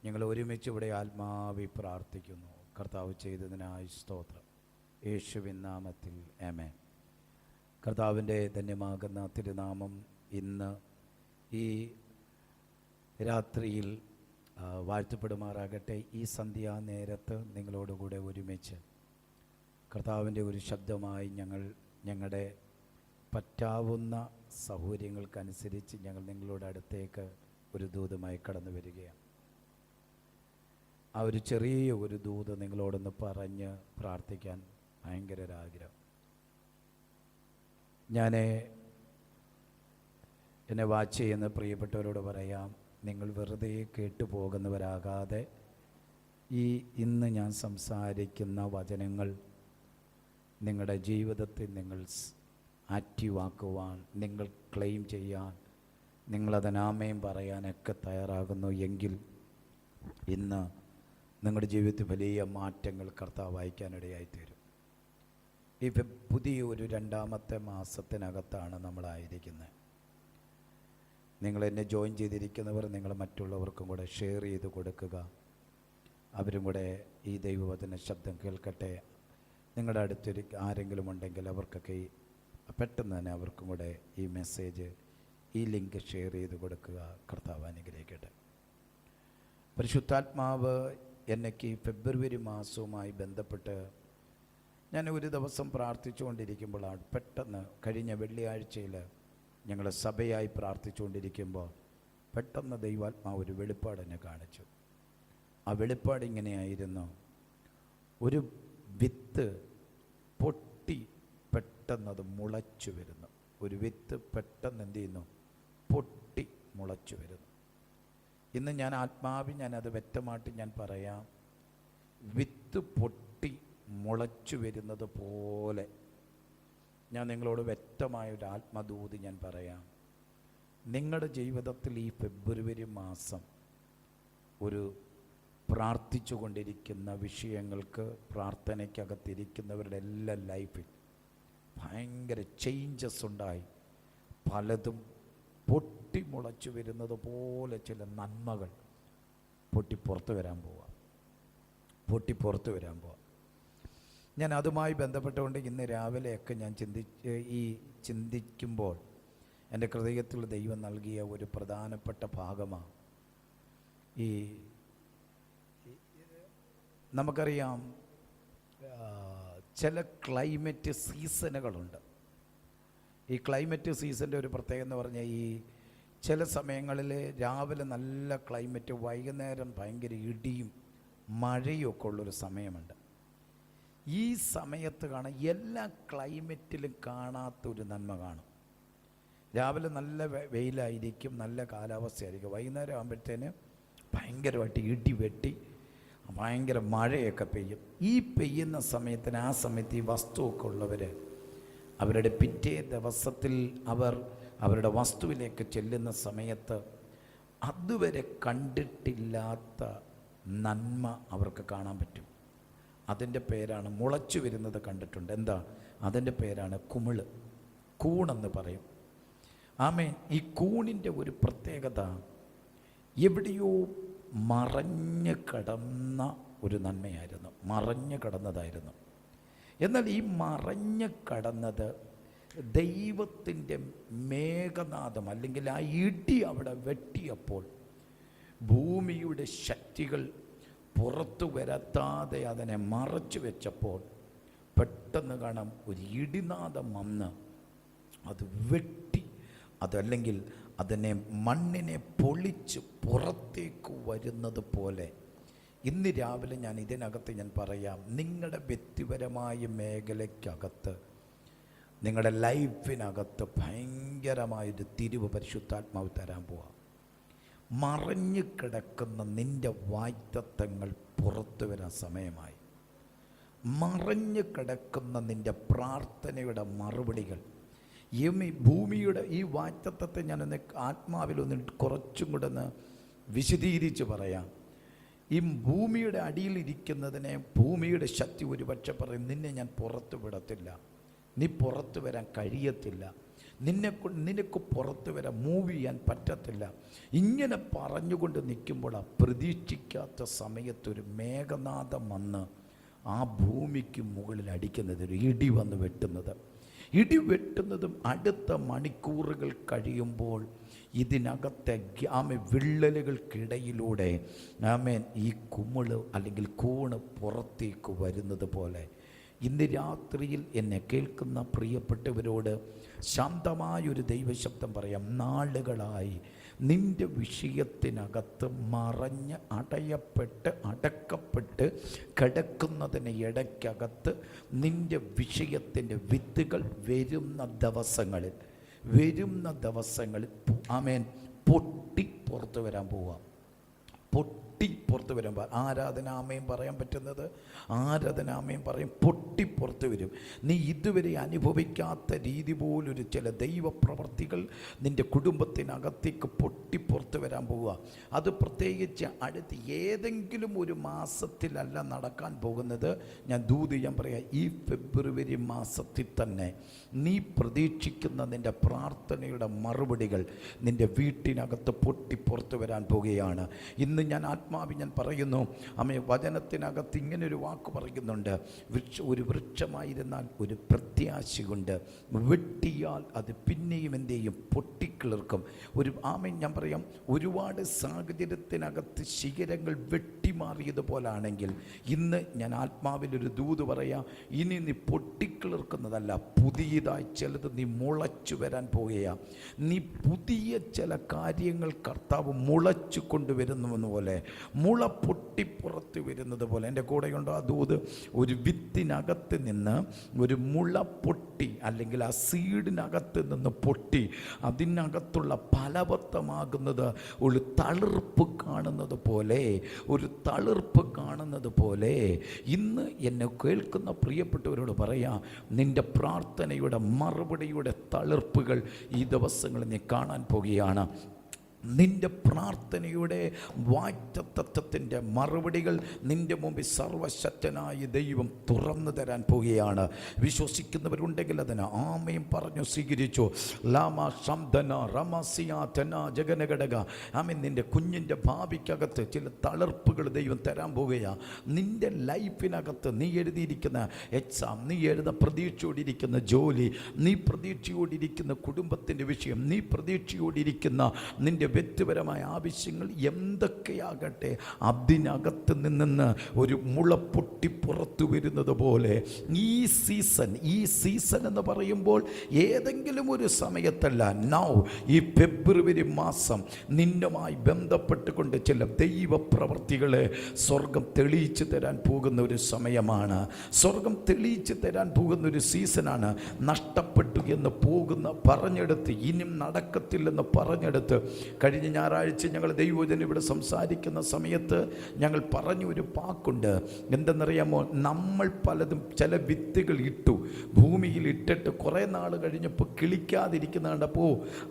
ഞങ്ങൾ ഒരുമിച്ച് ഇവിടെ ആത്മാവി പ്രാർത്ഥിക്കുന്നു. കർത്താവ് ചെയ്തതിനായി സ്തോത്രം. യേശുവിൻ നാമത്തിൽ ആമേൻ. കർത്താവിൻ്റെ ധന്യമാകുന്ന തിരുനാമം ഇന്ന് ഈ രാത്രിയിൽ വാഴ്ത്തപ്പെടുമാറാകട്ടെ. ഈ സന്ധ്യാനേരത്ത് നിങ്ങളോടുകൂടെ ഒരുമിച്ച് കർത്താവിൻ്റെ ഒരു ശബ്ദമായി ഞങ്ങളുടെ പറ്റാവുന്ന സൗകര്യങ്ങൾക്കനുസരിച്ച് ഞങ്ങൾ നിങ്ങളുടെ അടുത്തേക്ക് ഒരു ദൂതുമായി കടന്നു വരികയാണ്. ആ ഒരു ചെറിയ ഒരു ദൂത് നിങ്ങളോടൊന്ന് പറഞ്ഞ് പ്രാർത്ഥിക്കാൻ ഭയങ്കര ഒരാഗ്രഹം. എന്നെ വാച്ച് ചെയ്യുന്ന പ്രിയപ്പെട്ടവരോട് പറയാം, നിങ്ങൾ വെറുതെ കേട്ടുപോകുന്നവരാകാതെ ഇന്ന് ഞാൻ സംസാരിക്കുന്ന വചനങ്ങൾ നിങ്ങളുടെ ജീവിതത്തിൽ നിങ്ങൾ ആക്റ്റീവാക്കുവാൻ, നിങ്ങൾ ക്ലെയിം ചെയ്യാൻ, നിങ്ങളതിനാമയും പറയാനൊക്കെ തയ്യാറാകുന്നു എങ്കിൽ ഇന്ന് നിങ്ങളുടെ ജീവിതത്തിൽ വലിയ മാറ്റങ്ങൾ കർത്താവ് വായിക്കാനിടയായിത്തീരും. ഈ പുതിയ ഒരു 2ാമത്തെ മാസത്തിനകത്താണ് നമ്മളായിരിക്കുന്നത്. നിങ്ങളെന്നെ ജോയിൻ ചെയ്തിരിക്കുന്നവർ നിങ്ങൾ മറ്റുള്ളവർക്കും കൂടെ ഷെയർ ചെയ്ത് കൊടുക്കുക. അവരും കൂടെ ഈ ദൈവവചന ശബ്ദം കേൾക്കട്ടെ. നിങ്ങളുടെ അടുത്തൊരു ആരെങ്കിലും ഉണ്ടെങ്കിൽ അവർക്കൊക്കെ പെട്ടെന്ന് തന്നെ അവർക്കും കൂടെ ഈ മെസ്സേജ്, ഈ ലിങ്ക് ഷെയർ ചെയ്ത് കൊടുക്കുക. കർത്താവ് അനുഗ്രഹിക്കട്ടെ. പരിശുദ്ധാത്മാവ് എനിക്ക് ഫെബ്രുവരി മാസവുമായി ബന്ധപ്പെട്ട് ഞാൻ ഒരു ദിവസം പ്രാർത്ഥിച്ചുകൊണ്ടിരിക്കുമ്പോഴാണ് പെട്ടെന്ന് കഴിഞ്ഞ വെള്ളിയാഴ്ചയിൽ ഞങ്ങൾ സഭയായി പ്രാർത്ഥിച്ചുകൊണ്ടിരിക്കുമ്പോൾ പെട്ടെന്ന് ദൈവാത്മാവ് ഒരു വെളിപ്പാട് എന്നെ കാണിച്ചു. ആ വെളിപ്പാട് ഇങ്ങനെയായിരുന്നു: ഒരു വിത്ത് പൊട്ടി പെട്ടെന്നത് മുളച്ചു വരുന്നു. ഒരു വിത്ത് പെട്ടെന്ന് എന്ത് ചെയ്യുന്നു? പൊട്ടി മുളച്ചു വരുന്നു. ഇന്ന് ഞാൻ ആത്മാവിൽ ഞാനത് വ്യക്തമായിട്ട് ഞാൻ പറയാം. വിത്ത് പൊട്ടി മുളച്ചു വരുന്നത് പോലെ ഞാൻ നിങ്ങളോട് വ്യക്തമായൊരു ആത്മദൂതി ഞാൻ പറയാം. നിങ്ങളുടെ ജീവിതത്തിൽ ഈ ഫെബ്രുവരി മാസം ഒരു പ്രാർത്ഥിച്ചു കൊണ്ടിരിക്കുന്ന വിഷയങ്ങൾക്ക്, പ്രാർത്ഥനയ്ക്കകത്തിരിക്കുന്നവരുടെ എല്ലാ ലൈഫിൽ ഭയങ്കര ചേഞ്ചസ് ഉണ്ടായി. പലതും പൊട്ടി മുളച്ചു വരുന്നത് പോലെ ചില നന്മകൾ പൊട്ടി പുറത്തു വരാൻ പോവുക. ഞാൻ അതുമായി ബന്ധപ്പെട്ടുകൊണ്ട് ഇന്ന് രാവിലെയൊക്കെ ഞാൻ ചിന്തിക്കുമ്പോൾ എൻ്റെ ഹൃദയത്തിൽ ദൈവം നൽകിയ ഒരു പ്രധാനപ്പെട്ട ഭാഗമാണ് നമുക്കറിയാം ചില ക്ലൈമറ്റ് സീസണുകളുണ്ട്. ഈ ക്ലൈമറ്റ് സീസണിൻ്റെ ഒരു പ്രത്യേകത എന്ന് പറഞ്ഞാൽ ചില സമയങ്ങളിൽ രാവിലെ നല്ല ക്ലൈമറ്റ്, വൈകുന്നേരം ഭയങ്കര ഇടിയും മഴയും ഒക്കെ ഉള്ളൊരു സമയമുണ്ട്. ഈ സമയത്ത് കാണാൻ എല്ലാ ക്ലൈമറ്റിലും കാണാത്തൊരു നന്മ കാണും. രാവിലെ നല്ല വെയിലായിരിക്കും, നല്ല കാലാവസ്ഥയായിരിക്കും. വൈകുന്നേരം ആകുമ്പോഴത്തേന് ഭയങ്കരമായിട്ട് ഇടി വെട്ടി ഭയങ്കര മഴയൊക്കെ പെയ്യും. ഈ പെയ്യുന്ന സമയത്തിന് ആ സമയത്ത് ഈ വസ്തുവൊക്കെ ഉള്ളവർ അവരുടെ പിറ്റേ ദിവസത്തിൽ അവരുടെ വസ്തുവിലേക്ക് ചെല്ലുന്ന സമയത്ത് അതുവരെ കണ്ടിട്ടില്ലാത്ത നന്മ അവർക്ക് കാണാൻ പറ്റും. അതിൻ്റെ പേരാണ് മുളച്ചു വരുന്നത്. കണ്ടിട്ടുണ്ട്? എന്താ അതിൻ്റെ പേരാണ് കുമിള്, കൂണെന്ന് പറയും. ആമേൻ. ഈ കൂണിൻ്റെ ഒരു പ്രത്യേകത, എവിടെയോ മറഞ്ഞു കിടന്ന ഒരു നന്മയായിരുന്നു, മറഞ്ഞു കിടന്നതായിരുന്നു. എന്നാൽ ഈ മറഞ്ഞു കിടന്നത് ദൈവത്തിൻ്റെ മേഘനാദം അല്ലെങ്കിൽ ആ ഇടി അവിടെ വെട്ടിയപ്പോൾ ഭൂമിയുടെ ശക്തികൾ പുറത്തു വരത്താതെ അതിനെ മറച്ചു വെച്ചപ്പോൾ പെട്ടെന്ന് കാണാം ഒരു ഇടിനാദം വന്ന് അത് വെട്ടി, അതല്ലെങ്കിൽ അതിനെ മണ്ണിനെ പൊളിച്ച് പുറത്തേക്ക് വരുന്നത് പോലെ ഇന്ന് രാവിലെ ഞാൻ ഇതിനകത്ത് ഞാൻ പറയാം, നിങ്ങളുടെ വ്യക്തിപരമായ മേഖലയ്ക്കകത്ത്, നിങ്ങളുടെ ലൈഫിനകത്ത് ഭയങ്കരമായൊരു തിരിവ് പരിശുദ്ധാത്മാവ് തരാൻ പോവാം. മറഞ്ഞു കിടക്കുന്ന നിൻ്റെ വാഗ്ദത്തങ്ങൾ പുറത്തു വരാൻ സമയമായി. മറഞ്ഞു കിടക്കുന്ന നിൻ്റെ പ്രാർത്ഥനയുടെ മറുപടികൾ, ഭൂമിയുടെ ഈ വാഗ്ദത്തത്തെ ഞാനൊന്ന് ആത്മാവിലൊന്ന് കുറച്ചും കൂടെ ഒന്ന് വിശദീകരിച്ച് പറയാം. ഈ ഭൂമിയുടെ അടിയിലിരിക്കുന്നതിനെ ഭൂമിയുടെ ശക്തി ഒരുപക്ഷെ പറയും, നിന്നെ ഞാൻ പുറത്തു വിടത്തില്ല, നീ പുറത്തു വരാൻ കഴിയത്തില്ല, നിനക്ക് പുറത്ത് വരാൻ മൂവ് ചെയ്യാൻ പറ്റത്തില്ല. ഇങ്ങനെ പറഞ്ഞുകൊണ്ട് നിൽക്കുമ്പോൾ പ്രതീക്ഷിക്കാത്ത സമയത്തൊരു മേഘനാഥം വന്ന് ആ ഭൂമിക്ക് മുകളിൽ അടിക്കുന്നത്, ഒരു ഇടി വന്ന് വെട്ടുന്നത്. ഇടി വെട്ടുന്നതും അടുത്ത മണിക്കൂറുകൾ കഴിയുമ്പോൾ ഇതിനകത്തെ വിള്ളലുകൾക്കിടയിലൂടെ ഈ കുമിള് അല്ലെങ്കിൽ കൂണ് പുറത്തേക്ക് വരുന്നത് പോലെ ഇന്ന് രാത്രിയിൽ എന്നെ കേൾക്കുന്ന പ്രിയപ്പെട്ടവരോട് ശാന്തമായൊരു ദൈവശബ്ദം പറയാം. നാളുകളായി നിൻ്റെ വിഷയത്തിനകത്ത് മറഞ്ഞ് അടക്കപ്പെട്ട് കിടക്കുന്നതിന് ഇടയ്ക്കകത്ത് നിൻ്റെ വിഷയത്തിൻ്റെ വിത്തുകൾ വരുന്ന ദിവസങ്ങളിൽ ആമേൻ പൊട്ടി പുറത്ത് വരാൻ പോവാം. പൊട്ടി പുറത്ത് വരുമ്പോൾ ആരാധനാമയും പറയാൻ പറ്റുന്നത്, ആരാധനാമയും പറയും, പൊട്ടി പുറത്ത് വരും. നീ ഇതുവരെ അനുഭവിക്കാത്ത രീതി പോലൊരു ചില ദൈവപ്രവർത്തികൾ നിൻ്റെ കുടുംബത്തിനകത്തേക്ക് പൊട്ടി പുറത്ത് വരാൻ പോവുക. അത് പ്രത്യേകിച്ച് അടുത്ത് ഏതെങ്കിലും ഒരു മാസത്തിലല്ല നടക്കാൻ പോകുന്നത്. ഞാൻ പറയാം, ഈ ഫെബ്രുവരി മാസത്തിൽ തന്നെ നീ പ്രതീക്ഷിക്കുന്ന നിൻ്റെ പ്രാർത്ഥനയുടെ മറുപടികൾ നിൻ്റെ വീട്ടിനകത്ത് പൊട്ടി പുറത്ത് വരാൻ പോവുകയാണ്. ഇന്ന് ഞാൻ ഞാൻ പറയുന്നു, അമ്മേ, വചനത്തിനകത്ത് ഇങ്ങനൊരു വാക്ക് പറയുന്നുണ്ട്, ഒരു വൃക്ഷമായിരുന്നാൽ ഒരു പ്രത്യാശയുണ്ട്, വെട്ടിയാൽ അത് പിന്നെയും എന്ത് ചെയ്യും, പൊട്ടിക്കിളിർക്കും. ഞാൻ പറയാം, ഒരുപാട് സാഹചര്യത്തിനകത്ത് ശിഖരങ്ങൾ വെട്ടിമാറിയതുപോലാണെങ്കിൽ ഇന്ന് ഞാൻ ആത്മാവിലൊരു ദൂത് പറയാം, ഇനി നീ പൊട്ടിക്കിളിർക്കുന്നതല്ല, പുതിയതായി ചിലത് നീ മുളച്ചു വരാൻ പോകുകയാണ്. നീ പുതിയ ചില കാര്യങ്ങൾ കർത്താവ് മുളച്ചു കൊണ്ടുവരുന്നുവെന്ന് പോലെ, മുള പൊട്ടിപ്പുറത്ത് വരുന്നത് പോലെ. എൻ്റെ കൂടെയുണ്ടോ ആ ദൂത്? ഒരു വിത്തിനകത്ത് നിന്ന് ഒരു മുള പൊട്ടി, അല്ലെങ്കിൽ ആ സീഡിനകത്ത് നിന്ന് പൊട്ടി അതിനകത്തുള്ള ഫലവത്തമാകുന്നത് ഒരു തളിർപ്പ് കാണുന്നത് പോലെ, ഇന്ന് എന്നെ കേൾക്കുന്ന പ്രിയപ്പെട്ടവരോട് പറയാം, നിൻ്റെ പ്രാർത്ഥനയുടെ മറുപടിയുടെ തളിർപ്പുകൾ ഈ ദിവസങ്ങളിൽ നീ കാണാൻ പോകുകയാണ്. നിൻ്റെ പ്രാർത്ഥനയുടെ വാഗ്ദത്തത്തിൻ്റെ മറുപടികൾ നിൻ്റെ മുമ്പിൽ സർവശക്തനായ ദൈവം തുറന്നു തരാൻ പോവുകയാണ്. വിശ്വസിക്കുന്നവരുണ്ടെങ്കിൽ അതിന് ആമയും പറഞ്ഞു സ്വീകരിച്ചു. ലാമ ശബ്ദന റമസിയ തെന ജഗനഘടക. ആമീൻ. നിൻ്റെ കുഞ്ഞിൻ്റെ ഭാവിക്കകത്ത് ചില തളിർപ്പുകൾ ദൈവം തരാൻ പോവുകയാണ്. നിൻ്റെ ലൈഫിനകത്ത് നീ എഴുതിയിരിക്കുന്ന എക്സാം, നീ പ്രതീക്ഷയോടിരിക്കുന്ന ജോലി, നീ പ്രതീക്ഷയോടിരിക്കുന്ന കുടുംബത്തിൻ്റെ വിഷയം, നീ പ്രതീക്ഷയോടിരിക്കുന്ന നിൻ്റെ വ്യക്തിപരമായ ആവശ്യങ്ങൾ എന്തൊക്കെയാകട്ടെ, അതിനകത്ത് നിന്ന് ഒരു മുള പൊട്ടി പുറത്തു വരുന്നത് പോലെ ഈ സീസൺ എന്ന് പറയുമ്പോൾ ഏതെങ്കിലും ഒരു സമയത്തല്ല, നൗ ഈ ഫെബ്രുവരി മാസം നിന്നുമായി ബന്ധപ്പെട്ടുകൊണ്ട് ചില ദൈവപ്രവർത്തികളെ സ്വർഗം തെളിയിച്ചു തരാൻ പോകുന്ന ഒരു സമയമാണ്. സ്വർഗം തെളിയിച്ചു തരാൻ പോകുന്ന ഒരു സീസണാണ്. നഷ്ടപ്പെട്ടു എന്ന് പറഞ്ഞെടുത്ത് ഇനിയും നടക്കത്തില്ലെന്ന് പറഞ്ഞെടുത്ത് കഴിഞ്ഞ ഞായറാഴ്ച ഞങ്ങൾ ദൈവവചനം ഇവിടെ സംസാരിക്കുന്ന സമയത്ത് ഞങ്ങൾ പറഞ്ഞു ഒരു വാക്കുണ്ട്. എന്തെന്നറിയാമോ? നമ്മൾ പലതും ചില വിത്തുകൾ ഇട്ടു, ഭൂമിയിൽ ഇട്ടിട്ട് കുറേ നാൾ കഴിഞ്ഞപ്പോൾ കിളിക്കാതിരിക്കുന്ന കണ്ടപ്പോൾ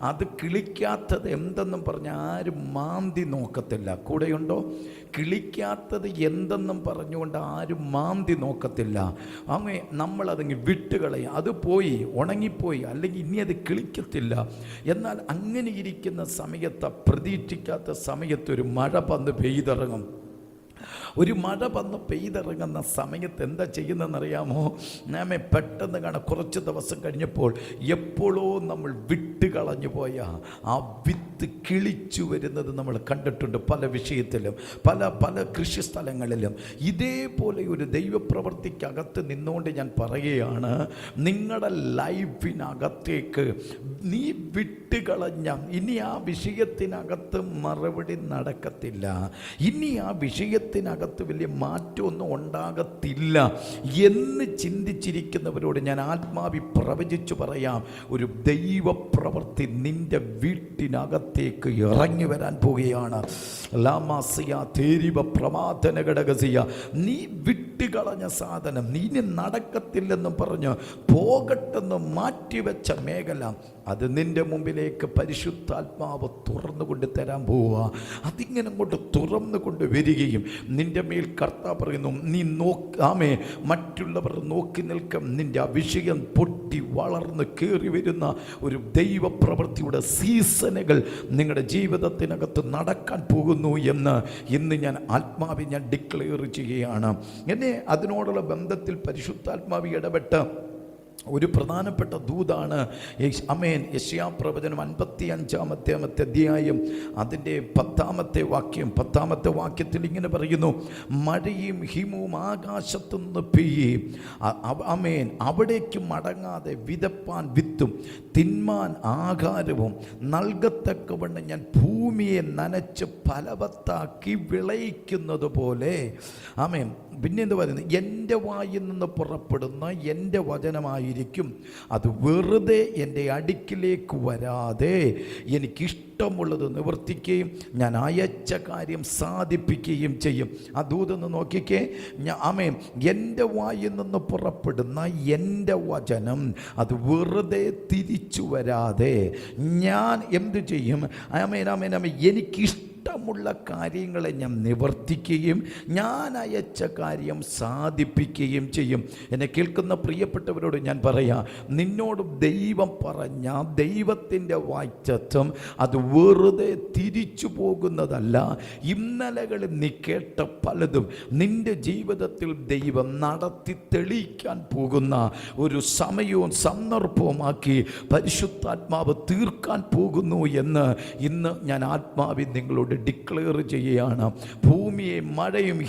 അത് കിളിക്കാത്തത് എന്തെന്നും പറഞ്ഞ് ആരും മാന്തി നോക്കത്തില്ല. കൂടെയുണ്ടോ? കിളിക്കാത്തത് എന്തെന്നും പറഞ്ഞുകൊണ്ട് ആരും മാന്തി നോക്കത്തില്ല. അങ്ങനെ നമ്മളതങ്ങ് വിട്ടുകളയും, അത് പോയി ഉണങ്ങിപ്പോയി, അല്ലെങ്കിൽ ഇനി അത് കിളിക്കത്തില്ല. എന്നാൽ അങ്ങനെ ഇരിക്കുന്ന സമയത്ത്, പ്രതീക്ഷിക്കാത്ത സമയത്ത് ഒരു മഴ വന്ന് പെയ്തിറങ്ങും. ഒരു മഴ വന്ന് പെയ്തിറങ്ങുന്ന സമയത്ത് എന്താ ചെയ്യുന്നതെന്നറിയാമോ? നമ്മെ പെട്ടെന്ന് കാണാം, കുറച്ച് ദിവസം കഴിഞ്ഞപ്പോൾ എപ്പോഴോ നമ്മൾ വിട്ടുകളഞ്ഞു പോയ ആ വിത്ത് കിളിച്ചു വരുന്നത് നമ്മൾ കണ്ടിട്ടുണ്ട്. പല വിഷയത്തിലും പല കൃഷിസ്ഥലങ്ങളിലും ഇതേപോലെ ഒരു ദൈവപ്രവർത്തിക്കകത്ത് നിന്നുകൊണ്ട് ഞാൻ പറയുകയാണ്, നിങ്ങളുടെ ലൈഫിനകത്തേക്ക് നീ വിട്ടുകളഞ്ഞ ഇനി ആ വിഷയത്തിനകത്ത് മറുപടി നടക്കത്തില്ല, ഇനി ആ വിഷയത്തിനകത്ത് വലിയ മാറ്റമൊന്നും ഉണ്ടാകത്തില്ല എന്ന് ചിന്തിച്ചിരിക്കുന്നവരോട് ഞാൻ ആത്മാവി പ്രവചിച്ചു പറയാം, ഒരു ദൈവപ്രവർത്തി നിന്റെ വീട്ടിനകത്തേക്ക് ഇറങ്ങി വരാൻ പോവുകയാണ്. നീ വിട്ട് വിട്ടുകളഞ്ഞ സാധനം, നീ ഇനി നടക്കത്തില്ലെന്നും പറഞ്ഞ് പോകട്ടെന്ന് മാറ്റിവെച്ച മേഖല, അത് നിന്റെ മുമ്പിലേക്ക് പരിശുദ്ധാത്മാവ് തുറന്നു കൊണ്ട് തരാൻ പോവുക. അതിങ്ങനെ അങ്ങോട്ട് തുറന്നു കൊണ്ട് വരികയും നിന്റെ മേൽ കർത്താവ് പറയുന്നു, നീ നോക്കാമേ, മറ്റുള്ളവർ നോക്കി നിൽക്കും. നിന്റെ അഭിഷേകം പൊട്ടി വളർന്ന് കയറി വരുന്ന ഒരു ദൈവപ്രവൃത്തിയുടെ സീസണുകൾ നിങ്ങളുടെ ജീവിതത്തിനകത്ത് നടക്കാൻ പോകുന്നു എന്ന് ഇന്ന് ഞാൻ ആത്മാവിൽ ഞാൻ ഡിക്ലെയർ ചെയ്യുകയാണ്. എന്നെ അതിനോടുള്ള ബന്ധത്തിൽ പരിശുദ്ധാത്മാവ് ഇടപെട്ട് ഒരു പ്രധാനപ്പെട്ട ദൂതാണ് യെശയ്യാപ്രവചനം 55-ാമത്തെ അധ്യായം അതിൻ്റെ 10-ാമത്തെ വാക്യത്തിൽ ഇങ്ങനെ പറയുന്നു, മഴയും ഹിമവും ആകാശത്തുനിന്ന് പെയ്യുകയും അവിടേക്ക് മടങ്ങാതെ വിതപ്പാൻ വിത്തും തിന്മാൻ ആഹാരവും നൽകത്തക്കവണ്ണം ഞാൻ ഭൂമിയെ നനച്ച് ഫലവത്താക്കി വിളയിക്കുന്നത് പോലെ. ആമേൻ. പിന്നെ എന്ത് പറയുന്നത്, എൻ്റെ വായിൽ നിന്ന് പുറപ്പെടുന്ന എൻ്റെ വചനമായിരിക്കും, അത് വെറുതെ എൻ്റെ അടുക്കിലേക്ക് വരാതെ എനിക്കിഷ്ടമുള്ളത് നിവർത്തിക്കുകയും ഞാൻ അയച്ച കാര്യം സാധിപ്പിക്കുകയും ചെയ്യും. ആ ദൂതൊന്ന് നോക്കിക്കേ. ആമേൻ. എൻ്റെ വായിൽ നിന്ന് പുറപ്പെടുന്ന എൻ്റെ വചനം അത് വെറുതെ തിരിച്ചു വരാതെ ഞാൻ എന്തു ചെയ്യും? ആമേൻ, ആമേൻ, ആമേൻ. എനിക്കിഷ്ടമുള്ള കാര്യങ്ങളെ ഞാൻ നിവർത്തിക്കുകയും ഞാൻ അയച്ച കാര്യം സാധിപ്പിക്കുകയും ചെയ്യും. എന്നെ കേൾക്കുന്ന പ്രിയപ്പെട്ടവരോട് ഞാൻ പറയാം, നിന്നോട് ദൈവം പറഞ്ഞ ദൈവത്തിൻ്റെ വാഗ്ദത്തം അത് വെറുതെ തിരിച്ചു പോകുന്നതല്ല. ഇന്നലകളിൽ നീ കേട്ട പലതും നിന്റെ ജീവിതത്തിൽ ദൈവം നടത്തി തെളിയിക്കാൻ പോകുന്ന ഒരു സമയവും സന്ദർഭവുമാക്കി പരിശുദ്ധാത്മാവ് തീർക്കാൻ പോകുന്നു എന്ന് ഇന്ന് ഞാൻ ആത്മാവിൽ നിങ്ങളോട് ഡിക്ലെയർ ചെയ്യുകയാണ്. ഭൂമിയെ മഴയും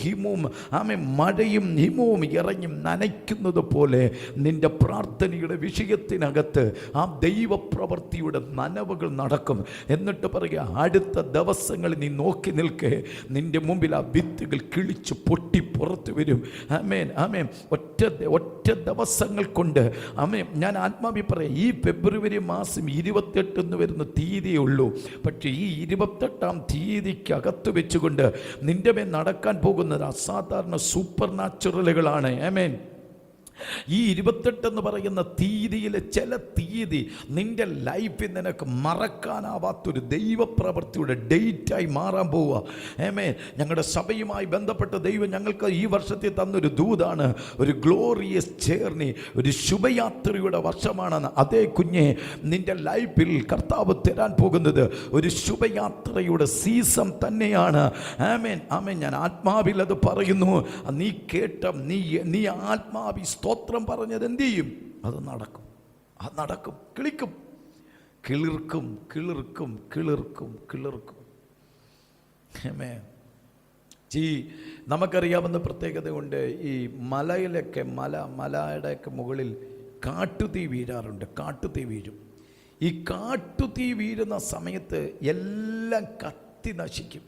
ഹിമവും ഇറങ്ങി നനയ്ക്കുന്നത് പോലെ നിന്റെ പ്രാർത്ഥനയുടെ വിഷയത്തിനകത്ത് ആ ദൈവപ്രവൃത്തിയുടെ നനവുകൾ നടക്കും. എന്നിട്ട് പറയുക, അടുത്ത ദിവസങ്ങളിൽ നീ നോക്കി നിൽക്കേ, നിന്റെ മുമ്പിൽ ആ വിത്തുകൾ കിളിച്ച് പൊട്ടി പുറത്തു വരും. ആമേൻ, ആമേൻ. ഒറ്റ ദിവസങ്ങൾ കൊണ്ട് ആമേൻ. ഞാൻ ആത്മാവി പറയാം, ഈ ഫെബ്രുവരി മാസം 28 വരുന്ന തീയതിയേ ഉള്ളൂ. പക്ഷേ ഈ 28-ാം തീയതിക്കകത്ത് വെച്ചുകൊണ്ട് നിന്റെ മേൽ നടക്കാൻ പോകുന്നത് അസാധാരണ സൂപ്പർ നാച്ചുറലുകളാണ്. ആമേൻ. ഈ 28 എന്ന് പറയുന്ന തീയതിയിലെ ചില തീയതി നിന്റെ ലൈഫിൽ നിനക്ക് മറക്കാനാവാത്തൊരു ദൈവപ്രവൃത്തിയുടെ ഡേറ്റായി മാറാൻ പോവുക. ആമേൻ. ഞങ്ങളുടെ സഭയുമായി ബന്ധപ്പെട്ട ദൈവം ഞങ്ങൾക്ക് ഈ വർഷത്തിൽ തന്നൊരു ദൂതാണ്, ഒരു ഗ്ലോറിയസ് ജേർണി, ഒരു ശുഭയാത്രയുടെ വർഷമാണെന്ന്. അതേ കുഞ്ഞെ, നിന്റെ ലൈഫിൽ കർത്താവ് തരാൻ പോകുന്നത് ഒരു ശുഭയാത്രയുടെ സീസൺ തന്നെയാണ്. ആമേൻ, ആമേൻ. ഞാൻ ആത്മാവിൽ അത് പറയുന്നു. നീ കേട്ട നീ ആത്മാവി സ്തോത്രം പറഞ്ഞത് എന്ത് ചെയ്യും? അത് നടക്കും. അത് നടക്കും. കിളിർക്കും. നമുക്കറിയാവുന്ന പ്രത്യേകത കൊണ്ട് ഈ മലയിലൊക്കെ മലയുടെയൊക്കെ മുകളിൽ കാട്ടുതീ വീഴാറുണ്ട്. കാട്ടുതീ വീഴും. ഈ കാട്ടുതീ വീഴുന്ന സമയത്ത് എല്ലാം കത്തി നശിക്കും.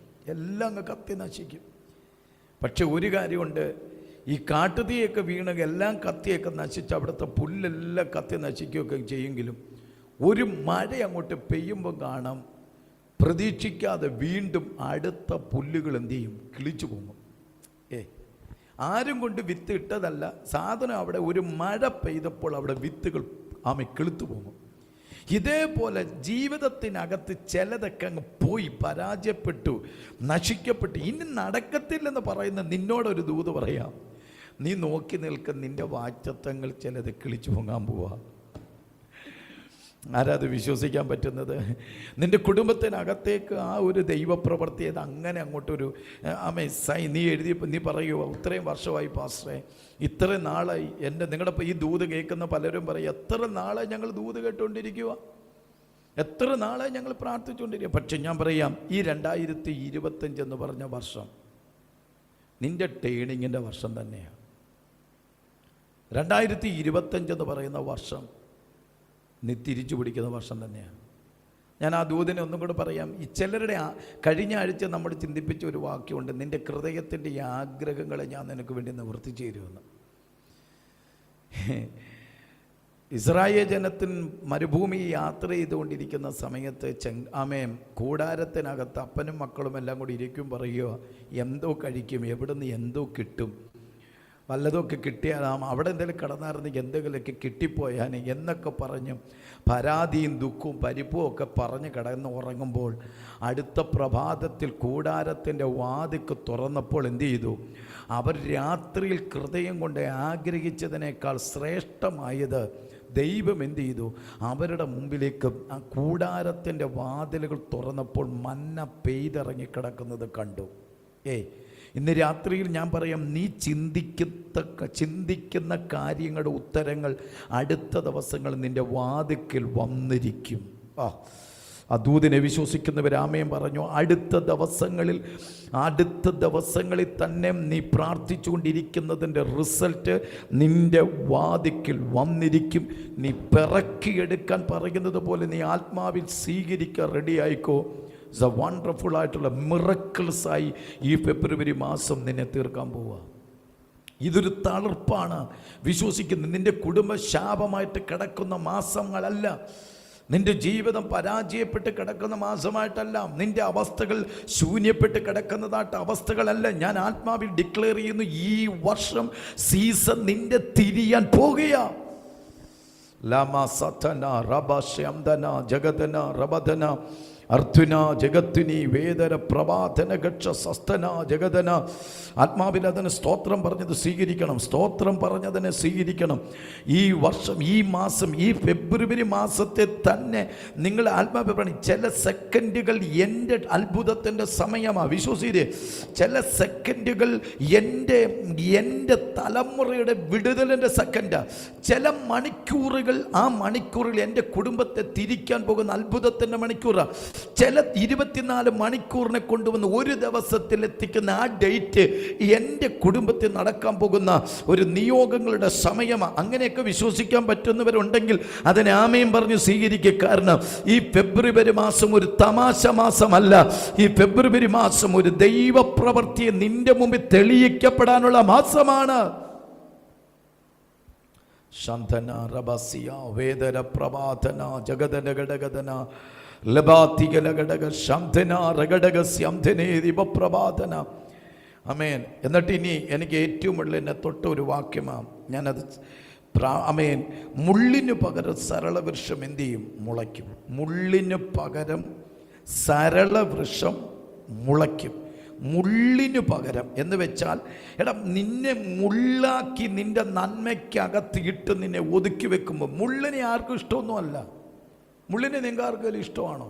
പക്ഷെ ഒരു കാര്യമുണ്ട്, ഈ കാട്ടുതീയൊക്കെ വീണ് എല്ലാം കത്തിയൊക്കെ നശിച്ച് അവിടുത്തെ പുല്ലെല്ലാം കത്തി നശിക്കുകയൊക്കെ ചെയ്യുമെങ്കിലും ഒരു മഴ അങ്ങോട്ട് പെയ്യുമ്പോൾ കാണാം, പ്രതീക്ഷിക്കാതെ വീണ്ടും അടുത്ത പുല്ലുകൾ എന്തു ചെയ്യും? കിളിച്ചു പോകും. ആരും കൊണ്ട് വിത്ത് ഇട്ടതല്ല സാധനം, അവിടെ ഒരു മഴ പെയ്തപ്പോൾ അവിടെ വിത്തുകൾ കിളുത്തു പോകും. ഇതേപോലെ ജീവിതത്തിനകത്ത് ചിലതൊക്കെ അങ്ങ് പോയി പരാജയപ്പെട്ടു, നശിക്കപ്പെട്ടു, ഇനി നടക്കത്തില്ലെന്ന് പറയുന്ന നിന്നോടൊരു ദൂത് പറയാം. നീ നോക്കി നിൽക്കുന്ന നിന്റെ വാഗ്ദത്തങ്ങൾ ചിലത് കിളിച്ചു പൊങ്ങാൻ പോവാ. ആരാത് വിശ്വസിക്കാൻ പറ്റുന്നത്? നിന്റെ കുടുംബത്തിനകത്തേക്ക് ആ ഒരു ദൈവപ്രവൃത്തി അത് അങ്ങനെ അങ്ങോട്ടൊരു നീ എഴുതിയപ്പോൾ നീ പറയുമോ, ഇത്രയും വർഷമായി പാസ്റ്ററേ, ഇത്രയും നാളായി നിങ്ങളുടെ ഈ ദൂത് കേൾക്കുന്ന പലരും പറയും, എത്ര നാളായി ഞങ്ങൾ ദൂത് കേട്ടുകൊണ്ടിരിക്കുക, എത്ര നാളായി ഞങ്ങൾ പ്രാർത്ഥിച്ചുകൊണ്ടിരിക്കുക. പക്ഷെ ഞാൻ പറയാം, ഈ 2025 എന്ന് പറഞ്ഞ വർഷം നിന്റെ ടേണിങ്ങിൻ്റെ വർഷം തന്നെയാണ്. 2025 എന്ന് പറയുന്ന വർഷം നീ തിരിച്ചു പിടിക്കുന്ന വർഷം തന്നെയാണ്. ഞാൻ ആ ദൂതിനെ ഒന്നും കൂടെ പറയാം. ഈ ചിലരുടെ കഴിഞ്ഞ ആഴ്ച നമ്മൾ ചിന്തിപ്പിച്ച ഒരു വാക്യമുണ്ട്, നിൻ്റെ ഹൃദയത്തിൻ്റെ ഈ ആഗ്രഹങ്ങളെ ഞാൻ നിനക്ക് വേണ്ടി നിവർത്തിച്ചു തരുമെന്ന്. ഇസ്രായേൽ ജനത്തിന് മരുഭൂമി യാത്ര ചെയ്തുകൊണ്ടിരിക്കുന്ന സമയത്ത് കൂടാരത്തിനകത്ത് അപ്പനും മക്കളും എല്ലാം കൂടി ഇരിക്കും, പറയുക, എന്തോ കഴിക്കും, എവിടെ നിന്ന് എന്തോ കിട്ടും. വല്ലതുമൊക്കെ കിട്ടിയാൽ അവിടെ എന്തെങ്കിലും കിടന്നായിരുന്നെങ്കിൽ എന്തെങ്കിലുമൊക്കെ കിട്ടിപ്പോയാൽ എന്നൊക്കെ പറഞ്ഞ് പരാതിയും ദുഃഖവും പരിപ്പും ഒക്കെ പറഞ്ഞ് കിടന്ന് ഉറങ്ങുമ്പോൾ അടുത്ത പ്രഭാതത്തിൽ കൂടാരത്തിൻ്റെ വാതിക്ക് തുറന്നപ്പോൾ എന്തു ചെയ്തു? അവർ രാത്രിയിൽ ഹൃദയം കൊണ്ട് ആഗ്രഹിച്ചതിനേക്കാൾ ശ്രേഷ്ഠമായത് ദൈവം എന്തു ചെയ്തു? അവരുടെ മുമ്പിലേക്ക് ആ കൂടാരത്തിൻ്റെ വാതിലുകൾ തുറന്നപ്പോൾ മന്ന പെയ്തിറങ്ങിക്കിടക്കുന്നത് കണ്ടു. ഇന്ന് രാത്രിയിൽ ഞാൻ പറയാം, നീ ചിന്തിക്കുന്ന കാര്യങ്ങളുടെ ഉത്തരങ്ങൾ അടുത്ത ദിവസങ്ങൾ നിൻ്റെ വാതിക്കൽ വന്നിരിക്കും. ആ ദൂതനെ വിശ്വസിക്കുന്നവർ ആമേൻ പറഞ്ഞു. അടുത്ത ദിവസങ്ങളിൽ തന്നെ നീ പ്രാർത്ഥിച്ചുകൊണ്ടിരിക്കുന്നതിൻ്റെ റിസൾട്ട് നിൻ്റെ വാതിക്കൽ വന്നിരിക്കും. നീ പിറക്കിയെടുക്കാൻ പറയുന്നത് പോലെ നീ ആത്മാവിൽ സ്വീകരിക്കാൻ റെഡിയായിക്കോ. ഇറ്റ്സ് എ വണ്ടർഫുൾ ആയിട്ടുള്ള മിറക്കിൾസായി ഈ ഫെബ്രുവരി മാസം നിന്നെ തീർക്കാൻ പോവുക. ഇതൊരു തളർപ്പാണ് വിശ്വസിക്കുന്നത്. നിൻ്റെ കുടുംബ ശാപമായിട്ട് കിടക്കുന്ന മാസങ്ങളല്ല, നിൻ്റെ ജീവിതം പരാജയപ്പെട്ട് കിടക്കുന്ന മാസമായിട്ടല്ല, നിൻ്റെ അവസ്ഥകൾ ശൂന്യപ്പെട്ട് കിടക്കുന്നതായിട്ട് അവസ്ഥകളല്ല. ഞാൻ ആത്മാവിൽ ഡിക്ലെയർ ചെയ്യുന്നു, ഈ വർഷം സീസൺ നിൻ്റെ തിരിയാൻ പോകുകയാണ്. ലമ സതന റബശ്യംദന ജഗദന റബദന അർത്തുന ജഗത്തുനി വേദന പ്രഭാതന ഗക്ഷ സസ്തന ജഗദന. ആത്മാവിൽ അതിന് സ്തോത്രം പറഞ്ഞത് സ്വീകരിക്കണം, സ്തോത്രം പറഞ്ഞതിനെ സ്വീകരിക്കണം. ഈ വർഷം, ഈ മാസം, ഈ ഫെബ്രുവരി മാസത്തെ തന്നെ നിങ്ങൾ ആത്മാവ് പറഞ്ഞു. ചില സെക്കൻഡുകൾ എൻ്റെ അത്ഭുതത്തിൻ്റെ സമയമാണ്. വിശ്വസിച്ചേ, ചില സെക്കൻഡുകൾ എൻ്റെ തലമുറയുടെ വിടുതലിൻ്റെ സെക്കൻഡാണ്. ചില മണിക്കൂറുകൾ, ആ മണിക്കൂറുകൾ എൻ്റെ കുടുംബത്തെ തിരിക്കാൻ പോകുന്ന അത്ഭുതത്തിൻ്റെ മണിക്കൂറാണ്. ചില 24 മണിക്കൂറിനെ കൊണ്ടുവന്ന് ഒരു ദിവസത്തിൽ എത്തിക്കുന്ന ആ ഡേറ്റ് എൻ്റെ കുടുംബത്തിൽ നടക്കാൻ പോകുന്ന ഒരു നിയോഗങ്ങളുടെ സമയമാണ്. അങ്ങനെയൊക്കെ വിശ്വസിക്കാൻ പറ്റുന്നവരുണ്ടെങ്കിൽ അതിനെ ആമേൻ പറഞ്ഞ് സ്വീകരിക്കുക. കാരണം ഈ ഫെബ്രുവരി മാസം ഒരു തമാശ മാസമല്ല. ഈ ഫെബ്രുവരി മാസം ഒരു ദൈവപ്രവൃത്തിയെ നിന്റെ മുമ്പിൽ തെളിയിക്കപ്പെടാനുള്ള മാസമാണ്. ശാന്തന റബസിയ വേദന പ്രഭാതന ജഗദന ഘടകദന ലബാതികല ഘടക ശാന്തന റഘടക സ്യംധനേ ദിവപ്രഭാതന. അമേൻ. എന്നിട്ട് ഇനി എനിക്ക് ഏറ്റവും ഉള്ള എന്നെ തൊട്ട ഒരു വാക്യമാണ്, ഞാനത് അമേൻ. മുള്ളിന് പകരം സരളവൃക്ഷം എന്തു ചെയ്യും? മുളയ്ക്കും. മുള്ളിന് പകരം സരളവൃക്ഷം മുളയ്ക്കും. മുള്ളിന് പകരം എന്ന് വെച്ചാൽ, എടാ, നിന്നെ മുള്ളാക്കി നിന്റെ നന്മയ്ക്കകത്ത് ഇട്ട് നിന്നെ ഒതുക്കി വെക്കുമ്പോൾ, മുള്ളിനെ ആർക്കും ഇഷ്ടമൊന്നുമല്ല. മുള്ളിനെ നിങ്ങൾക്ക് ആർക്കെങ്കിലും ഇഷ്ടമാണോ?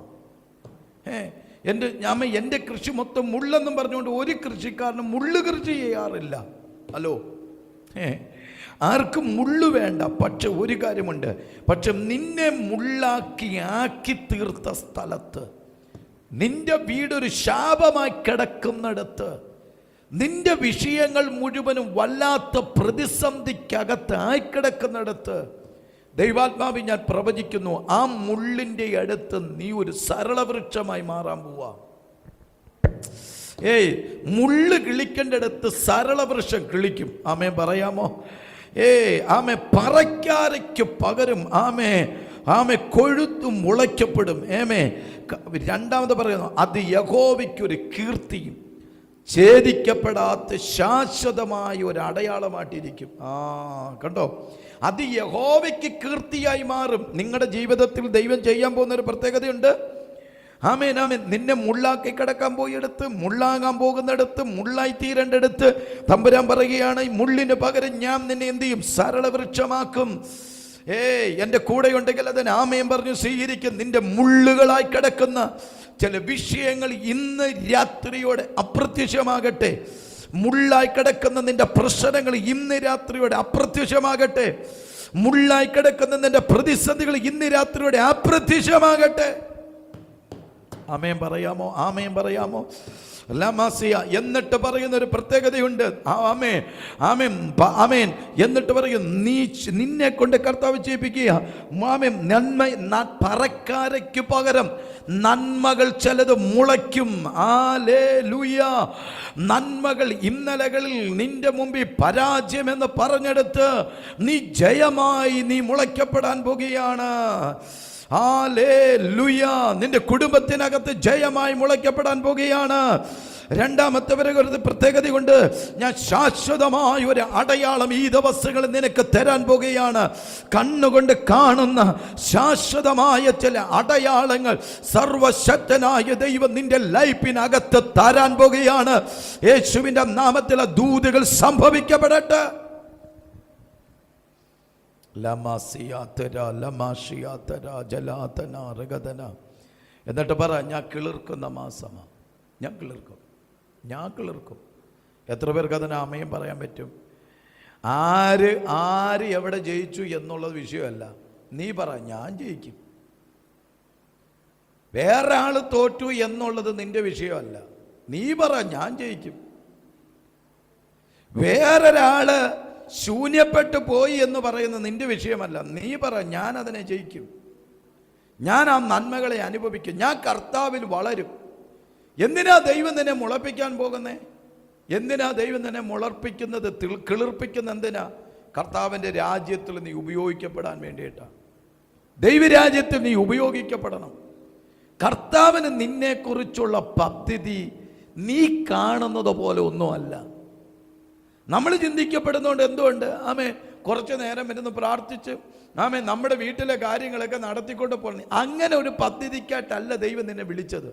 എൻ്റെ കൃഷി മൊത്തം മുള്ളെന്നും പറഞ്ഞുകൊണ്ട് ഒരു കൃഷിക്കാരനും മുള്ളു കൃഷി ചെയ്യാറില്ല. ഹലോ, ആർക്കും മുള്ളു വേണ്ട. പക്ഷെ ഒരു കാര്യമുണ്ട്, പക്ഷെ നിന്നെ ആക്കി തീർത്ത സ്ഥലത്ത്, നിന്റെ വീടൊരു ശാപമായി കിടക്കുന്നിടത്ത്, നിന്റെ വിഷയങ്ങൾ മുഴുവനും വല്ലാത്ത പ്രതിസന്ധിക്കകത്ത് ആയിക്കിടക്കുന്നിടത്ത്, ദൈവാത്മാവി ഞാൻ പ്രവചിക്കുന്നു, ആ മുള്ളിൻ്റെ അടുത്ത് നീ ഒരു സരളവൃക്ഷമായി മാറാൻ പോവാ. മുള്ള് കിളിക്കേണ്ട അടുത്ത് സരളവൃക്ഷം കിളിക്കും. ആമേ പറയാമോ? ആമേ പറക്കാരയ്ക്ക് പകരം ആമേ കൊഴുത്തും മുളയ്ക്കപ്പെടും. രണ്ടാമത് പറയുന്നു, അത് യഹോവയ്ക്കൊരു കീർത്തിയും ഛേദിക്കപ്പെടാത്ത ശാശ്വതമായ ഒരു അടയാളമായിട്ടിരിക്കും. കണ്ടോ, അത് യഹോവയ്ക്ക് കീർത്തിയായി മാറും. നിങ്ങളുടെ ജീവിതത്തിൽ ദൈവം ചെയ്യാൻ പോകുന്ന ഒരു പ്രത്യേകതയുണ്ട്. ആമേൻ ആമേൻ. നിന്നെ മുള്ളാക്കി കിടക്കാൻ പോയിടത്ത്, മുള്ളാകാൻ പോകുന്നിടത്ത്, മുള്ളായി തീരേണ്ടടുത്ത് തമ്പുരാൻ പറയുകയാണ്, മുള്ളിന് പകരം ഞാൻ നിന്നെ എന്ത് ചെയ്യും? സരളവൃക്ഷമാക്കും. എൻ്റെ കൂടെ ഉണ്ടെങ്കിൽ അതിന് ആമേൻ പറഞ്ഞു സ്വീകരിക്കും. നിന്റെ മുള്ളുകളായി കിടക്കുന്ന ചില വിഷയങ്ങൾ ഇന്ന് രാത്രിയോടെ അപ്രത്യക്ഷമാകട്ടെ. മുള്ളായി കിടക്കുന്ന നിന്റെ പ്രശ്നങ്ങൾ ഇന്ന് രാത്രിയോടെ അപ്രത്യക്ഷമാകട്ടെ. മുള്ളായി കിടക്കുന്ന നിന്റെ പ്രതിസന്ധികൾ ഇന്ന് രാത്രിയോടെ അപ്രത്യക്ഷമാകട്ടെ. ആമേൻ പറയാമോ? ആമേൻ പറയാമോ? ലമാസിയ. എന്നിട്ട് പറയുന്ന ഒരു പ്രത്യേകതയുണ്ട്. ആമേൻ ആമേൻ ആമേൻ. എന്നിട്ട് പറയും, നിന്നെ കൊണ്ട് കർത്താവ് ചെയ്യിപ്പിക്കുക. ആമേൻ. പറക്കാരയ്ക്ക് പകരം നന്മകൾ ചിലത് മുളയ്ക്കും. ഹല്ലേലൂയ. നന്മകൾ ഇന്നലകളിൽ നിന്റെ മുമ്പിൽ പരാജയമെന്ന് പറഞ്ഞെടുത്ത് നീ ജയമായി നീ മുളയ്ക്കപ്പെടാൻ പോകുകയാണ്. ഹല്ലേലൂയ. നിന്റെ കുടുംബത്തിനകത്ത് ജയമായി മുളയ്ക്കപ്പെടാൻ പോകുകയാണ്. രണ്ടാമത്തെ ഒരു പ്രത്യേകത കൊണ്ട് ഞാൻ ശാശ്വതമായ ഒരു അടയാളം ഈ ദിവസങ്ങളിൽ നിനക്ക് തരാൻ പോകുകയാണ്. കണ്ണുകൊണ്ട് കാണുന്ന ശാശ്വതമായ ചില അടയാളങ്ങൾ സർവശക്തനായ ദൈവം നിന്റെ ലൈഫിനകത്ത് തരാൻ പോകുകയാണ്. യേശുവിന്റെ നാമത്തിൽ ദൂതുകൾ സംഭവിക്കപ്പെടട്ടെ. എന്നിട്ട് പറ, ഞാൻ കിളിർക്കുന്ന മാസമാണ്, ഞാൻ കിളിർക്കും. എത്ര പേർക്ക് അതിന് ആമയും പറയാൻ പറ്റും? ആര് എവിടെ ജയിച്ചു എന്നുള്ളത് വിഷയമല്ല. നീ പറ, ഞാൻ ജയിക്കും. വേറെ ആള് തോറ്റു എന്നുള്ളത് നിന്റെ വിഷയമല്ല. നീ പറ, ഞാൻ ജയിക്കും. വേറൊരാള് ശൂന്യപ്പെട്ടു പോയി എന്ന് പറയുന്നത് നിന്റെ വിഷയമല്ല. നീ പറ, ഞാൻ അതിനെ ജയിക്കും. ഞാൻ ആ നന്മകളെ അനുഭവിക്കും. ഞാൻ കർത്താവിൽ വളരും. എന്തിനാ ദൈവം നിന്നെ മുളപ്പിക്കാൻ പോകുന്നേ? എന്തിനാ ദൈവം നിന്നെ മുളർപ്പിക്കുന്നത്, കിളിർപ്പിക്കുന്ന? എന്തിനാ? കർത്താവിൻ്റെ രാജ്യത്തിൽ നീ ഉപയോഗിക്കപ്പെടാൻ വേണ്ടിയിട്ടാണ്. ദൈവരാജ്യത്തിൽ നീ ഉപയോഗിക്കപ്പെടണം. കർത്താവിന് നിന്നെക്കുറിച്ചുള്ള പദ്ധതി നീ കാണുന്നത് പോലെ ഒന്നുമല്ല. നമ്മൾ ചിന്തിക്കപ്പെടുന്നതുകൊണ്ട് എന്തുകൊണ്ട് കുറച്ച് നേരം ഇരുന്ന് പ്രാർത്ഥിച്ച് നമ്മുടെ വീട്ടിലെ കാര്യങ്ങളൊക്കെ നടത്തിക്കൊണ്ട് പോകണം. അങ്ങനെ ഒരു പദ്ധതിക്കായിട്ടല്ല ദൈവം നിന്നെ വിളിച്ചത്.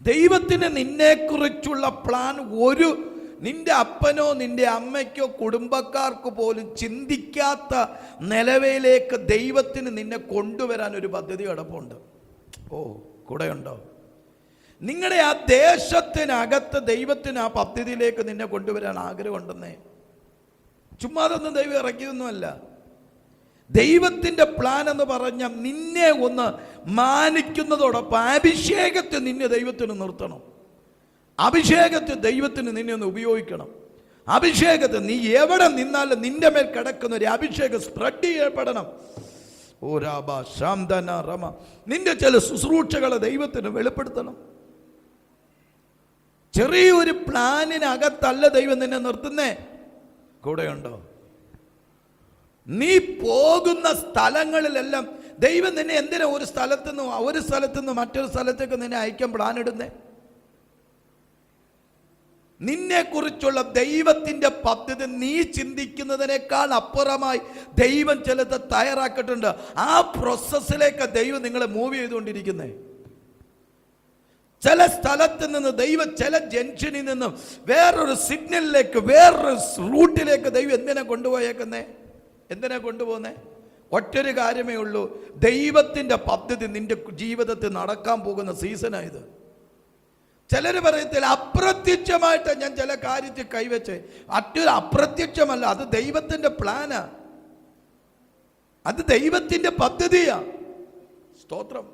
ദൈവത്തിന് നിന്നെക്കുറിച്ചുള്ള പ്ലാൻ നിന്റെ അപ്പനോ നിന്റെ അമ്മയ്ക്കോ കുടുംബക്കാർക്ക് പോലും ചിന്തിക്കാത്ത നിലവിലേക്ക് ദൈവത്തിന് നിന്നെ കൊണ്ടുവരാൻ ഒരു പദ്ധതി കിടപ്പുണ്ട്. കൂടെയുണ്ടോ? നിങ്ങളുടെ ആ ദേശത്തിനകത്ത് ദൈവത്തിന് ആ പദ്ധതിയിലേക്ക് നിന്നെ കൊണ്ടുവരാൻ ആഗ്രഹമുണ്ടെന്നേ. ചുമ്മാതൊന്നും ദൈവം ഇറക്കിയതൊന്നുമല്ല. ദൈവത്തിൻ്റെ പ്ലാൻ എന്ന് പറഞ്ഞാൽ നിന്നെ ഒന്ന് മാനിക്കുന്നതോടൊപ്പം അഭിഷേകത്തെ നിന്നെ ദൈവത്തിന് നിർത്തണം. അഭിഷേകത്തെ ദൈവത്തിന് നിന്നെ ഒന്ന് ഉപയോഗിക്കണം. അഭിഷേകത്തെ നീ എവിടെ നിന്നാലും നിന്റെ മേൽ കിടക്കുന്ന ഒരു അഭിഷേകം സ്പ്രെഡ് ചെയ്യപ്പെടണം. നിന്റെ ചില ശുശ്രൂഷകളെ ദൈവത്തിന് വെളിപ്പെടുത്തണം. ചെറിയൊരു പ്ലാനിനകത്തല്ല ദൈവം നിന്നെ നിർത്തുന്നേ. കൂടെയുണ്ടോ? നീ പോകുന്ന സ്ഥലങ്ങളിലെല്ലാം ദൈവം നിന്നെ എന്തിനാ ഒരു സ്ഥലത്തുനിന്ന് മറ്റൊരു സ്ഥലത്തേക്ക് നിന്നെ അയക്കാൻ പ്ലാൻ ഇടുന്നേ? നിന്നെക്കുറിച്ചുള്ള ദൈവത്തിൻ്റെ പദ്ധതി നീ ചിന്തിക്കുന്നതിനേക്കാൾ അപ്പുറമായി ദൈവം ചിലത് തയ്യാറാക്കിയിട്ടുണ്ട്. ആ പ്രോസസ്സിലേക്ക് ദൈവം നിങ്ങളെ മൂവ് ചെയ്തുകൊണ്ടിരിക്കുന്നേ. ചില സ്ഥലത്ത് നിന്ന് ദൈവം ചില ജംഗ്ഷനിൽ നിന്നും വേറൊരു സിഗ്നലിലേക്ക്, വേറൊരു റൂട്ടിലേക്ക് ദൈവം എന്തിനാ കൊണ്ടുപോകുന്നേ? ഒറ്റൊരു കാര്യമേ ഉള്ളൂ. ദൈവത്തിൻ്റെ പദ്ധതി നിന്റെ ജീവിതത്തിൽ നടക്കാൻ പോകുന്ന സീസണായത്. ചിലർ പറയത്തില്ല, അപ്രത്യക്ഷമായിട്ട് ഞാൻ ചില കാര്യത്തിൽ കൈവച്ച്. മറ്റൊരു അപ്രത്യക്ഷമല്ല, അത് ദൈവത്തിൻ്റെ പ്ലാനാ, അത് ദൈവത്തിൻ്റെ പദ്ധതിയാ. സ്തോത്രം.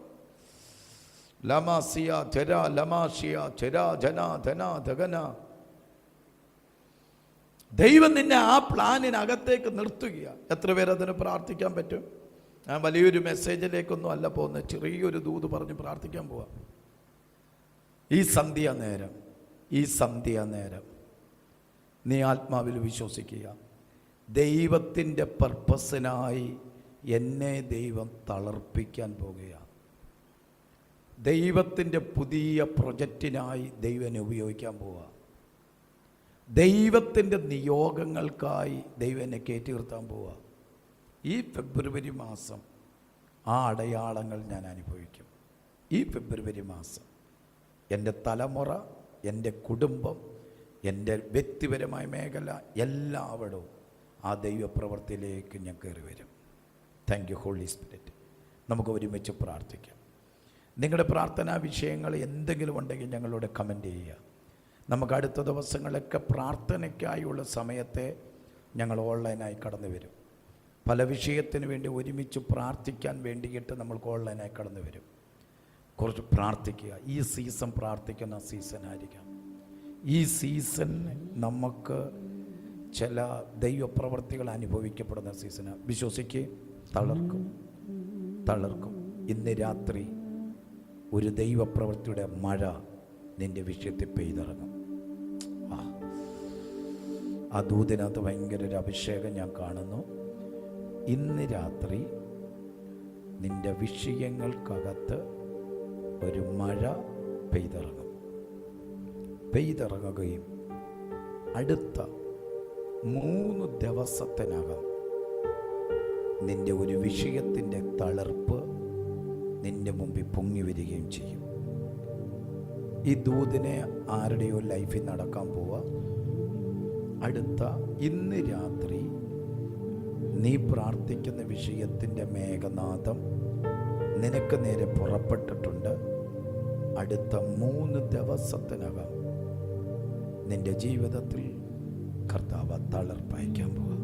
ദൈവം നിന്നെ ആ പ്ലാനിനകത്തേക്ക് നിർത്തുക. എത്ര പേര് അതിന് പ്രാർത്ഥിക്കാൻ പറ്റും? ഞാൻ വലിയൊരു മെസ്സേജിലേക്കൊന്നും അല്ല പോകുന്നത്, ചെറിയൊരു ദൂത് പറഞ്ഞ് പ്രാർത്ഥിക്കാൻ പോവാം. ഈ സന്ധ്യാനേരം നീ ആത്മാവിൽ വിശ്വസിക്കുക. ദൈവത്തിൻ്റെ പർപ്പസിനായി എന്നെ ദൈവം തളർപ്പിക്കാൻ പോകുകയാണ്. ദൈവത്തിൻ്റെ പുതിയ പ്രൊജക്റ്റിനായി ദൈവം ഉപയോഗിക്കാൻ പോവുക. ദൈവത്തിൻ്റെ നിയോഗങ്ങൾക്കായി ദൈവം എന്നെ കയറ്റി നിർത്താൻ പോവുക. ഈ ഫെബ്രുവരി മാസം ആ അടയാളങ്ങൾ ഞാൻ അനുഭവിക്കും. ഈ ഫെബ്രുവരി മാസം എൻ്റെ തലമുറ, എൻ്റെ കുടുംബം, എൻ്റെ വ്യക്തിപരമായ മേഖല എല്ലാവരും ആ ദൈവപ്രവൃത്തിയിലേക്ക് ഞാൻ കയറി വരും. Thank you Holy Spirit. നമുക്ക് ഒരുമിച്ച് പ്രാർത്ഥിക്കാം. നിങ്ങളുടെ പ്രാർത്ഥനാ വിഷയങ്ങൾ എന്തെങ്കിലും ഉണ്ടെങ്കിൽ ഞങ്ങളോട് കമൻറ്റ് ചെയ്യുക. നമുക്ക് അടുത്ത ദിവസങ്ങളൊക്കെ പ്രാർത്ഥനയ്ക്കായുള്ള സമയത്തെ ഞങ്ങൾ ഓൺലൈനായി കടന്നു വരും. പല വിഷയത്തിന് വേണ്ടി ഒരുമിച്ച് പ്രാർത്ഥിക്കാൻ വേണ്ടിയിട്ട് നമ്മൾക്ക് ഓൺലൈനായി കടന്നു വരും. കുറച്ച് പ്രാർത്ഥിക്കുക. ഈ സീസൺ പ്രാർത്ഥിക്കുന്ന സീസണായിരിക്കാം. ഈ സീസൺ നമുക്ക് ചില ദൈവപ്രവർത്തികൾ അനുഭവിക്കപ്പെടുന്ന സീസണാണ്. വിശ്വസിക്ക്. തളർക്കും. ഇന്ന് രാത്രി ഒരു ദൈവപ്രവൃത്തിയുടെ മഴ നിൻ്റെ വിഷയത്തിൽ പെയ്തിറങ്ങും. ആ ദൂതിനകത്ത് ഭയങ്കര ഒരു അഭിഷേകം ഞാൻ കാണുന്നു. ഇന്ന് രാത്രി നിൻ്റെ വിഷയങ്ങൾക്കകത്ത് ഒരു മഴ പെയ്തിറങ്ങും. പെയ്തിറങ്ങുകയും അടുത്ത 3 ദിവസത്തിനകം നിന്റെ ഒരു വിഷയത്തിൻ്റെ തളിർപ്പ് നിന്റെ മുമ്പിൽ പൊങ്ങി വരികയും ചെയ്യും. ഈ ദൂതിനെ ആരുടെയോ ലൈഫിൽ നടക്കാൻ പോവുക. അടുത്ത ഇന്ന് രാത്രി നീ പ്രാർത്ഥിക്കുന്ന വിഷയത്തിൻ്റെ മേഘനാഥം നിനക്ക് നേരെ പുറപ്പെട്ടിട്ടുണ്ട്. അടുത്ത 3 ദിവസത്തിനകം നിന്റെ ജീവിതത്തിൽ കർത്താവ് തളർപ്പയക്കാൻ പോവുക.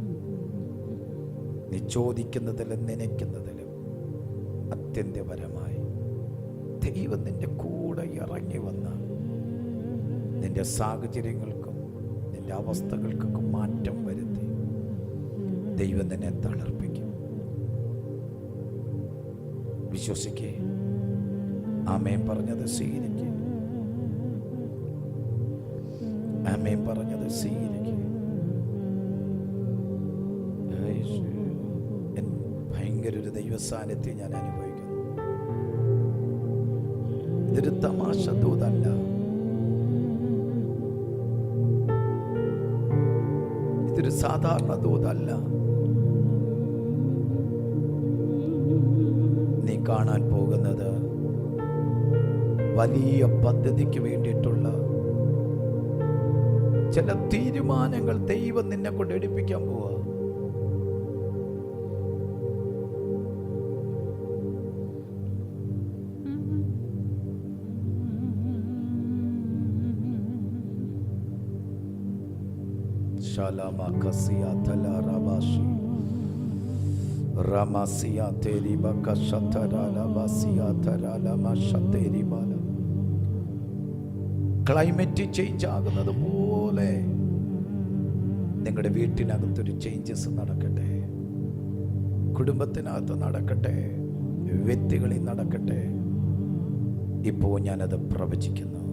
നീ ചോദിക്കുന്നതിലും നനയ്ക്കുന്നതിലും അത്യന്തപരമായി ദൈവം നിന്റെ കൂടെ ഇറങ്ങി വന്ന നിന്റെ സാഹചര്യങ്ങൾക്കും നിന്റെ അവസ്ഥകൾക്കൊക്കെ മാറ്റം വരുത്തി ദൈവം നിന്നെ തളർപ്പിക്കും. വിശ്വസിക്കേ. ആമേൻ പറഞ്ഞത് സ്വീകരിക്കേ. ആമേൻ പറഞ്ഞത് സ്വീകരിക്കേ. ഭയങ്കര ഒരു ദൈവസാന്നിധ്യം ഞാൻ അനുഭവിക്കുന്നു. ഇതൊരു തമാശ ദൂതല്ല. ഇതൊരു സാധാരണ ദൂതല്ല. നീ കാണാൻ പോകുന്നത് വലിയ പദ്ധതിക്ക് വേണ്ടിയിട്ടുള്ള ചില തീരുമാനങ്ങൾ ദൈവം നിന്നെ കൊണ്ട് എടുപ്പിക്കാൻ പോവാ. ക്ലൈമറ്റ് ചേഞ്ച് ആകുന്നത് പോലെ നിങ്ങളുടെ വീട്ടിനകത്തൊരു ചേഞ്ചസ് നടക്കട്ടെ, കുടുംബത്തിനകത്ത് നടക്കട്ടെ, വ്യക്തികളിൽ നടക്കട്ടെ. ഇപ്പോൾ ഞാനത് പ്രവചിക്കുന്നു.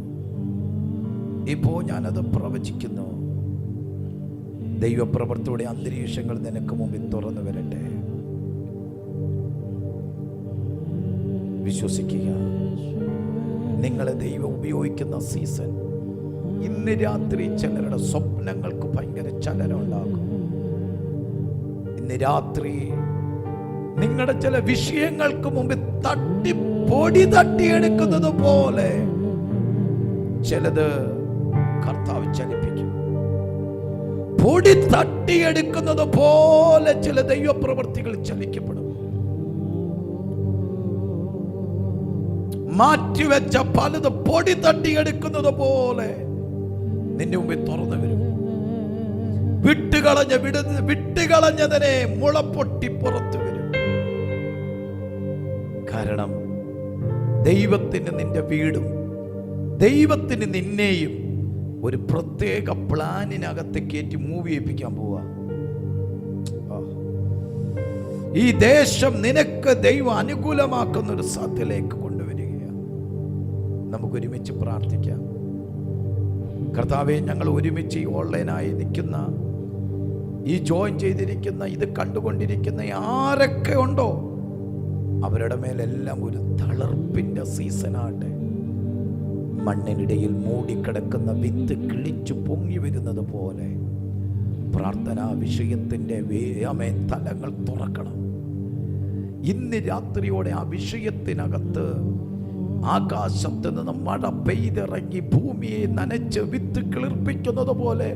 ദൈവപ്രവൃത്തിയുടെ അന്തരീക്ഷങ്ങൾ നിനക്ക് മുമ്പിൽ തുറന്നു വരട്ടെ. വിശ്വസിക്കുക. നിങ്ങളെ ദൈവം ഉപയോഗിക്കുന്ന സീസൺ ഇന്ന് രാത്രി ചിലരുടെ സ്വപ്നങ്ങൾക്ക് ഭയങ്കര ചലനം ഉണ്ടാകും. ഇന്ന് രാത്രി നിങ്ങളുടെ ചില വിഷയങ്ങൾക്ക് മുമ്പിൽ പൊടി തട്ടിയെടുക്കുന്നത് പോലെ ചിലത് കർത്താവ് ചലിപ്പിക്കും. പൊടി തട്ടിയെടുക്കുന്നത് പോലെ ചില ദൈവപ്രവൃത്തികൾ ചലിക്കപ്പെടും. മാറ്റിവെച്ച പലത് പൊടി തട്ടിയെടുക്കുന്നത് പോലെ നിന്റെ മുമ്പിൽ തുറന്നു വരും. വിട്ടുകളഞ്ഞതിനെ മുളപ്പൊട്ടി പുറത്തു വരും. കാരണം ദൈവത്തിന് നിന്റെ വീടും ദൈവത്തിന് നിന്നെയും ഒരു പ്രത്യേക പ്ലാനിനകത്ത് കയറ്റി മൂവ് ചെയ്യിപ്പിക്കാൻ പോവാ. ഈ ദേശം നിനക്ക് ദൈവം അനുകൂലമാക്കുന്ന ഒരു സാധ്യതയിലേക്ക് കൊണ്ടുവരികയാണ്. നമുക്ക് ഒരുമിച്ച് പ്രാർത്ഥിക്കാം. കർത്താവേ, ഞങ്ങൾ ഒരുമിച്ച് ഈ ഓൺലൈനായി നിൽക്കുന്ന, ഈ ജോയിൻ ചെയ്തിരിക്കുന്ന, ഇത് കണ്ടുകൊണ്ടിരിക്കുന്ന ആരൊക്കെ ഉണ്ടോ അവരുടെ മേലെല്ലാം ഒരു തളർപ്പിന്റെ സീസണാട്ടെ. മണ്ണിനിടയിൽ മൂടിക്കിടക്കുന്ന വിത്ത് കിളിച്ചു പൊങ്ങി വരുന്നത് പോലെ പ്രാർത്ഥനാ വിഷയത്തിൻ്റെ തലങ്ങൾ തുറക്കണം. ഇന്ന് രാത്രിയോടെ ആ വിഷയത്തിനകത്ത് ആകാശത്ത് നിന്ന് മഴ പെയ്തിറങ്ങി ഭൂമിയെ നനച്ച് വിത്ത് കിളിർപ്പിക്കുന്നത് പോലെ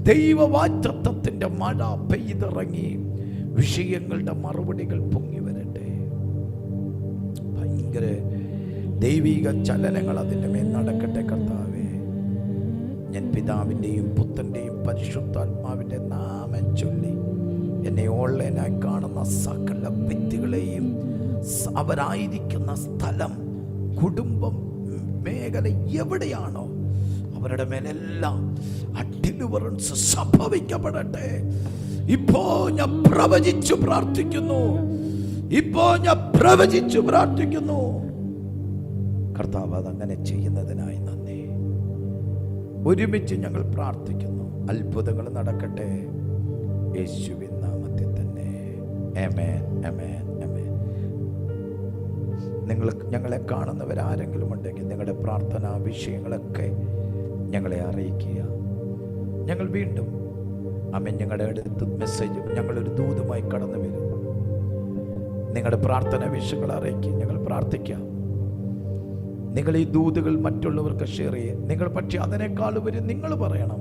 ദൈവവാഗ്ദത്തത്തിൻ്റെ മഴ പെയ്തിറങ്ങി വിഷയങ്ങളുടെ മറുപടികൾ പൊങ്ങി വരട്ടെ. ഭയങ്കര ദൈവിക ചലനങ്ങൾ അതിൻ്റെ മേൽ നടക്കട്ടെ. കർത്താവേ, ഞാൻ പിതാവിൻ്റെയും പുത്രൻ്റെയും പരിശുദ്ധാത്മാവിൻ്റെ നാമം ചൊല്ലി എന്നെ ഓൺലൈനായി കാണുന്ന സകല വ്യക്തികളെയും അവരായിരിക്കുന്ന സ്ഥലം, കുടുംബം, മേഖല എവിടെയാണോ അവരുടെ മേലെല്ലാം ഡെലിവറൻസ് സംഭവിക്കപ്പെടട്ടെ. ഇപ്പോ ഞാൻ പ്രവചിച്ചു പ്രാർത്ഥിക്കുന്നു. കർത്താവ് അതങ്ങനെ ചെയ്യുന്നതിനായി നന്ദി. ഒരുമിച്ച് ഞങ്ങൾ പ്രാർത്ഥിക്കുന്നു. അത്ഭുതങ്ങൾ നടക്കട്ടെ യേശുവിൻ നാമത്തിൽ തന്നെ. ആമേൻ, ആമേൻ, ആമേൻ. ഞങ്ങളെ കാണുന്നവരാരെങ്കിലും ഉണ്ടെങ്കിൽ നിങ്ങളുടെ പ്രാർത്ഥനാ വിഷയങ്ങളൊക്കെ ഞങ്ങളെ അറിയിക്കുക. ഞങ്ങൾ വീണ്ടും ആമേൻ ഞങ്ങളുടെ അടുത്ത് മെസ്സേജ് ഞങ്ങളൊരു ദൂതുമായി കടന്നു വരും. നിങ്ങളുടെ പ്രാർത്ഥന വിഷയങ്ങൾ അറിയിക്കുക. ഞങ്ങൾ പ്രാർത്ഥിക്കാം. നിങ്ങൾ ഈ ദൂതുകൾ മറ്റുള്ളവർക്ക് ഷെയർ ചെയ്യുക. നിങ്ങൾ പക്ഷേ അതിനേക്കാൾ ഉപരി നിങ്ങൾ പറയണം,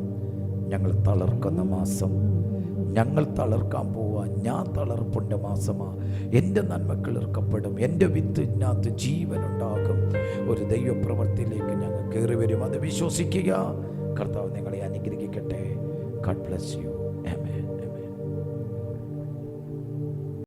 ഞങ്ങൾ തളർക്കുന്ന മാസം, ഞങ്ങൾ തളർക്കാൻ പോവാ, ഞാൻ തളർപ്പുണ്ട് മാസമാ, എൻ്റെ നന്മ കിളിർക്കപ്പെടും, എൻ്റെ വിത്തിനകത്ത് ജീവനുണ്ടാകും, ഒരു ദൈവപ്രവൃത്തിയിലേക്ക് ഞങ്ങൾ കയറി വരും. അത് വിശ്വസിക്കുക. കർത്താവ് നിങ്ങളെ അനുഗ്രഹിക്കട്ടെ. God bless you.